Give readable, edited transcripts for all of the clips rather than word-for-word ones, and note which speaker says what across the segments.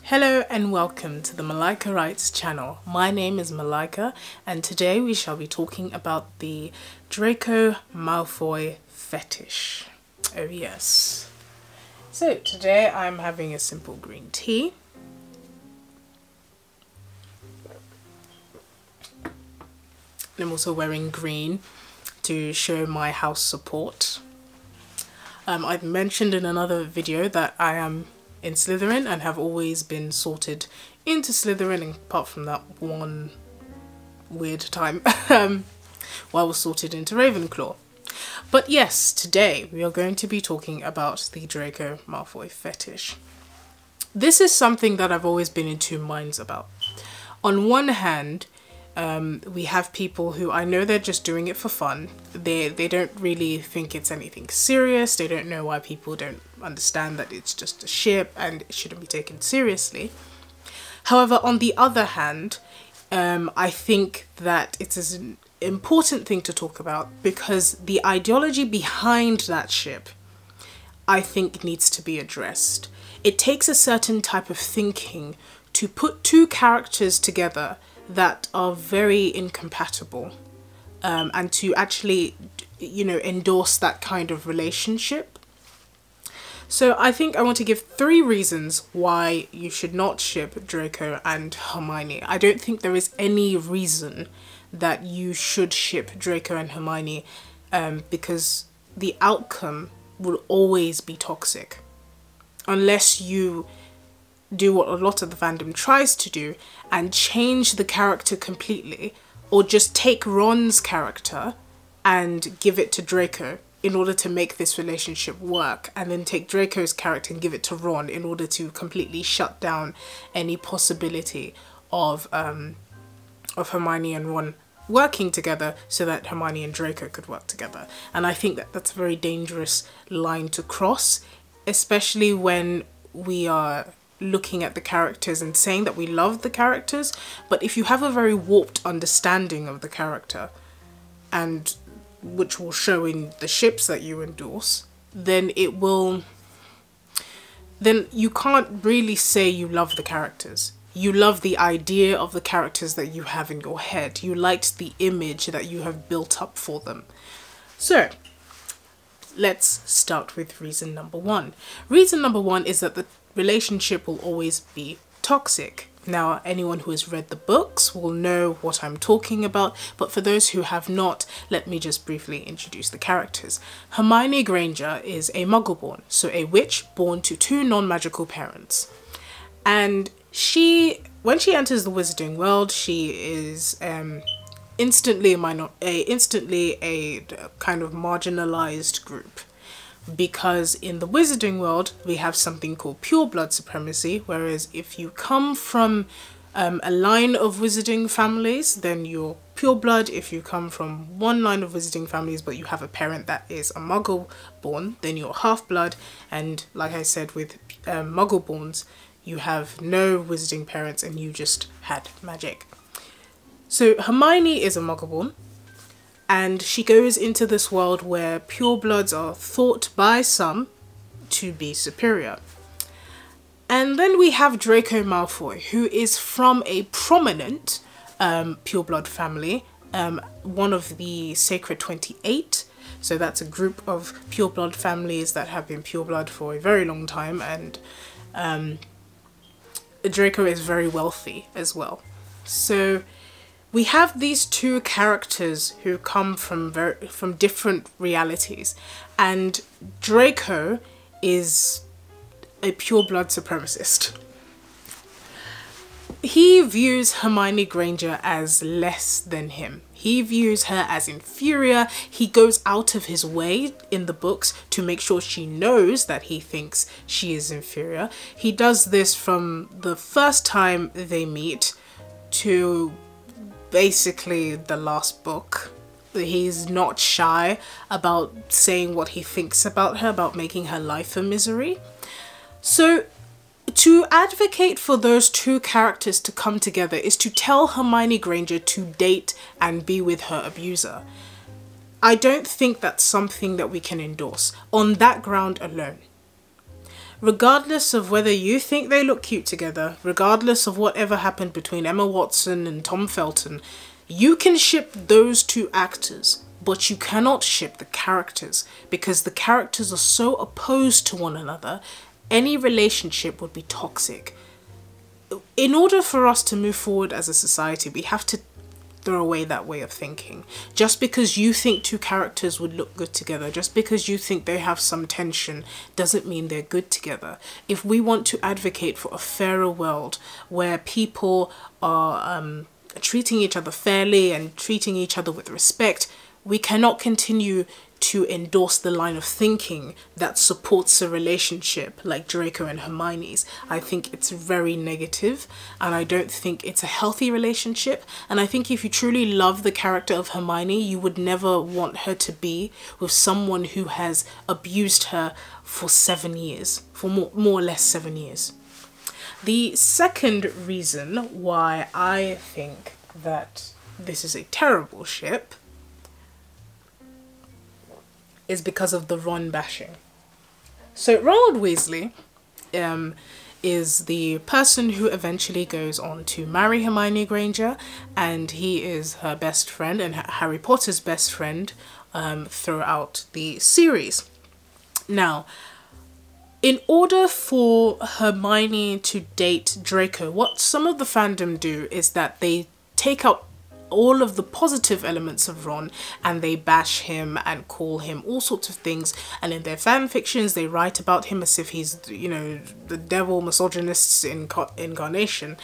Speaker 1: Hello and welcome to the Malika Writes channel. My name is Malika and today we shall be talking about the Draco Malfoy Fetish. Oh yes. So today I'm having a simple green tea. I'm also wearing green to show my house support. I've mentioned in another video that I am in Slytherin and have always been sorted into Slytherin, apart from that one weird time while I was sorted into Ravenclaw. But yes, today we are going to be talking about the Draco Malfoy Fetish. This is something that I've always been in two minds about. On one hand, we have people who I know they're just doing it for fun. They don't really think it's anything serious. They don't know why people don't understand that it's just a ship and it shouldn't be taken seriously. However, on the other hand, I think that it is an important thing to talk about because the ideology behind that ship, I think, needs to be addressed. It takes a certain type of thinking to put two characters together that are very incompatible and to actually, endorse that kind of relationship. So I think I want to give 3 reasons why you should not ship Draco and Hermione. I don't think there is any reason that you should ship Draco and Hermione because the outcome will always be toxic unless you do what a lot of the fandom tries to do and change the character completely, or just take Ron's character and give it to Draco in order to make this relationship work, and then take Draco's character and give it to Ron in order to completely shut down any possibility of Hermione and Ron working together so that Hermione and Draco could work together. And I think that that's a very dangerous line to cross, especially when we are looking at the characters and saying that we love the characters, but if you have a very warped understanding of the character, and which will show in the ships that you endorse, then you can't really say you love the characters. You love the idea of the characters that you have in your head. You liked the image that you have built up for them. So let's start with reason number 1. Reason number 1 is that the relationship will always be toxic. Now, anyone who has read the books will know what I'm talking about, but for those who have not, let me just briefly introduce the characters. Hermione Granger is a Muggle-born, so a witch born to 2 non-magical parents. And when she enters the wizarding world, she is instantly a kind of marginalized group. Because in the wizarding world, we have something called pure blood supremacy, whereas if you come from a line of wizarding families, then you're pure blood. If you come from one line of wizarding families, but you have a parent that is a muggle born, then you're half blood. And like I said, with muggle borns, you have no wizarding parents and you just had magic. So Hermione is a muggle born. And she goes into this world where purebloods are thought by some to be superior. And then we have Draco Malfoy, who is from a prominent pureblood family, one of the Sacred 28. So that's a group of pureblood families that have been pureblood for a very long time, and Draco is very wealthy as well. So we have these 2 characters who come from different realities, and Draco is a pure-blood supremacist. He views Hermione Granger as less than him. He views her as inferior. He goes out of his way in the books to make sure she knows that he thinks she is inferior. He does this from the first time they meet to basically the last book. He's not shy about saying what he thinks about her, about making her life a misery. So to advocate for those 2 characters to come together is to tell Hermione Granger to date and be with her abuser. I don't think that's something that we can endorse on that ground alone. regardless of whether you think they look cute together, regardless of whatever happened between Emma Watson and Tom Felton, you can ship those two actors, but you cannot ship the characters, because the characters are so opposed to one another. Any relationship would be toxic. In order for us to move forward as a society, we have to throw away that way of thinking. Just because you think two characters would look good together, just because you think they have some tension, doesn't mean they're good together. If we want to advocate for a fairer world where people are treating each other fairly and treating each other with respect, we cannot continue to endorse the line of thinking that supports a relationship like Draco and Hermione's. I think it's very negative, and I don't think it's a healthy relationship. And I think if you truly love the character of Hermione, you would never want her to be with someone who has abused her for 7 years, for more or less 7 years. The second reason why I think that this is a terrible ship is because of the Ron bashing. So Ronald Weasley is the person who eventually goes on to marry Hermione Granger, and he is her best friend and Harry Potter's best friend throughout the series. Now, in order for Hermione to date Draco, what some of the fandom do is that they take out all of the positive elements of Ron and they bash him and call him all sorts of things, and in their fan fictions they write about him as if he's, you know, the devil, misogynist's incarnation,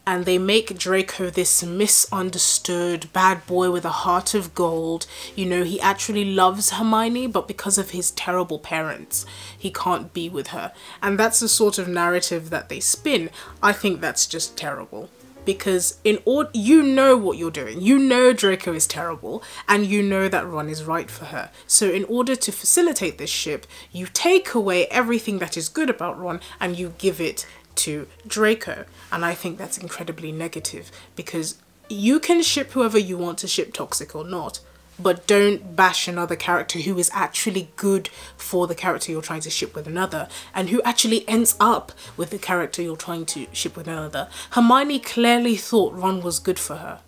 Speaker 1: and they make Draco this misunderstood bad boy with a heart of gold. You know, he actually loves Hermione, but because of his terrible parents he can't be with her, and that's the sort of narrative that they spin. I think that's just terrible. Because you know what you're doing. You know Draco is terrible, and you know that Ron is right for her. So in order to facilitate this ship, you take away everything that is good about Ron and you give it to Draco. And I think that's incredibly negative, because you can ship whoever you want to ship, toxic or not, but don't bash another character who is actually good for the character you're trying to ship with another, and who actually ends up with the character you're trying to ship with another. Hermione clearly thought Ron was good for her.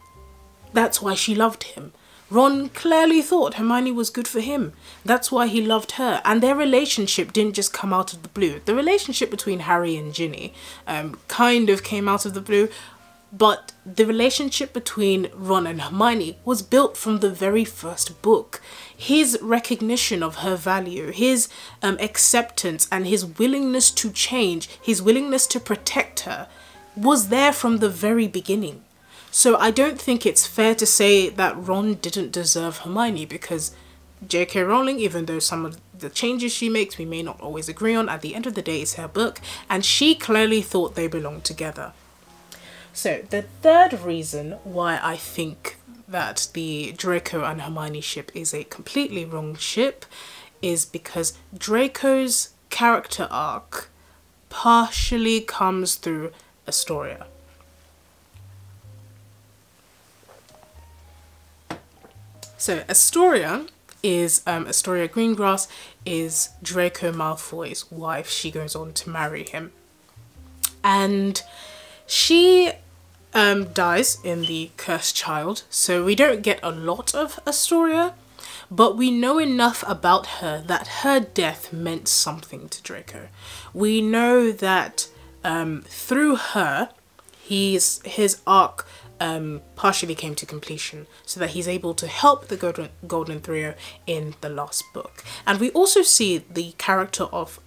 Speaker 1: That's why she loved him. Ron clearly thought Hermione was good for him. That's why he loved her. And their relationship didn't just come out of the blue. The relationship between Harry and Ginny kind of came out of the blue. But the relationship between Ron and Hermione was built from the very first book. His recognition of her value, his acceptance, and his willingness to change, his willingness to protect her, was there from the very beginning. So I don't think it's fair to say that Ron didn't deserve Hermione, because J.K. Rowling, even though some of the changes she makes we may not always agree on, at the end of the day it's her book, and she clearly thought they belonged together. So the third reason why I think that the Draco and Hermione ship is a completely wrong ship is because Draco's character arc partially comes through Astoria. So Astoria is, Astoria Greengrass is Draco Malfoy's wife. She goes on to marry him. And she dies in the Cursed Child, so we don't get a lot of Astoria, but we know enough about her that her death meant something to Draco. We know that through her, his arc partially came to completion, so that he's able to help the Golden Trio in the last book. And we also see the character of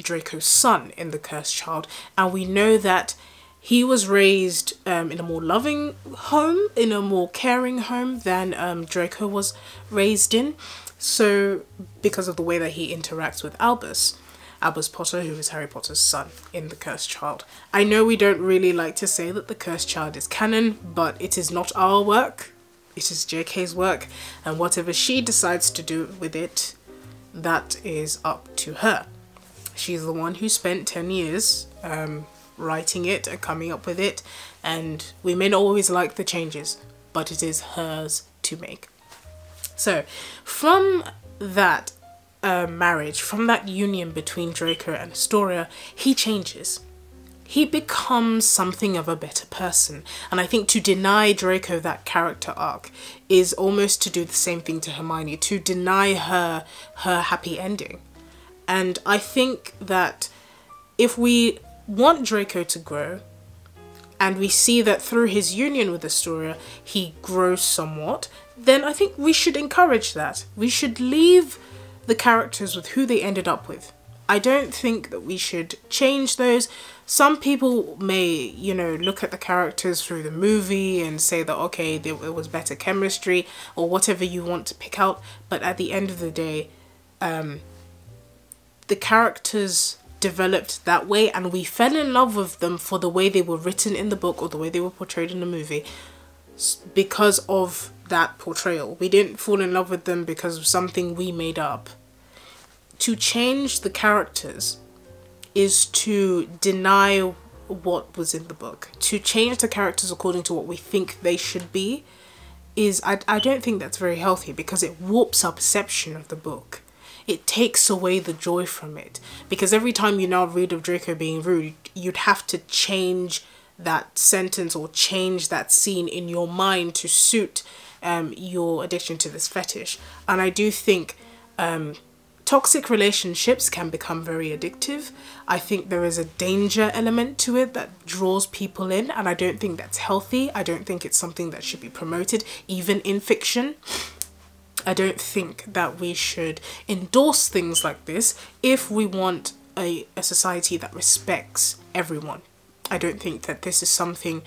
Speaker 1: Draco's son in the Cursed Child, and we know that he was raised in a more loving home, in a more caring home than Draco was raised in. So, because of the way that he interacts with Albus Potter, who is Harry Potter's son in the Cursed Child. I know we don't really like to say that the Cursed Child is canon, but it is not our work. It is JK's work, and whatever she decides to do with it, that is up to her. She's the one who spent 10 years writing it and coming up with it, and we may not always like the changes, but it is hers to make. So from that, marriage, from that union between Draco and Astoria, he changes. He becomes something of a better person. And I think to deny Draco that character arc is almost to do the same thing to Hermione, to deny her happy ending. And I think that if we want Draco to grow, and we see that through his union with Astoria, he grows somewhat, then I think we should encourage that. We should leave the characters with who they ended up with. I don't think that we should change those. Some people may, you know, look at the characters through the movie and say that, okay, it was better chemistry or whatever you want to pick out. But at the end of the day, the characters developed that way and we fell in love with them for the way they were written in the book or the way they were portrayed in the movie because of that portrayal. We didn't fall in love with them because of something we made up. To change the characters is to deny what was in the book. To change the characters according to what we think they should be is, I don't think that's very healthy because it warps our perception of the book. It takes away the joy from it. Because every time you now read of Draco being rude, you'd have to change that sentence or change that scene in your mind to suit your addiction to this fetish. And I do think toxic relationships can become very addictive. I think there is a danger element to it that draws people in, and I don't think that's healthy. I don't think it's something that should be promoted, even in fiction. I don't think that we should endorse things like this if we want a society that respects everyone. I don't think that this is something,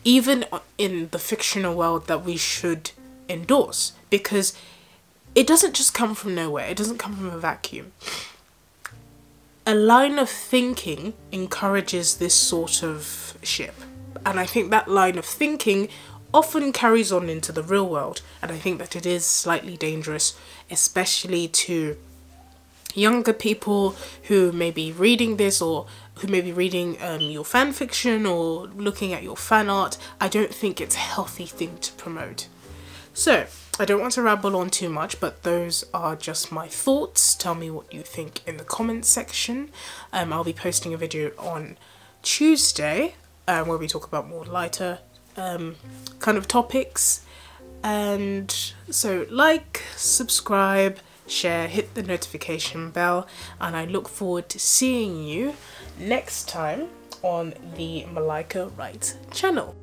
Speaker 1: even in the fictional world, that we should endorse, because it doesn't just come from nowhere. It doesn't come from a vacuum. A line of thinking encourages this sort of ship. And I think that line of thinking often carries on into the real world. And I think that it is slightly dangerous, especially to younger people who may be reading this or who may be reading your fan fiction or looking at your fan art. I don't think it's a healthy thing to promote. So, I don't want to rabble on too much, but those are just my thoughts. Tell me what you think in the comments section. I'll be posting a video on Tuesday where we talk about more lighter kind of topics. And so like, subscribe, share, hit the notification bell, and I look forward to seeing you next time on the Malika Writes channel.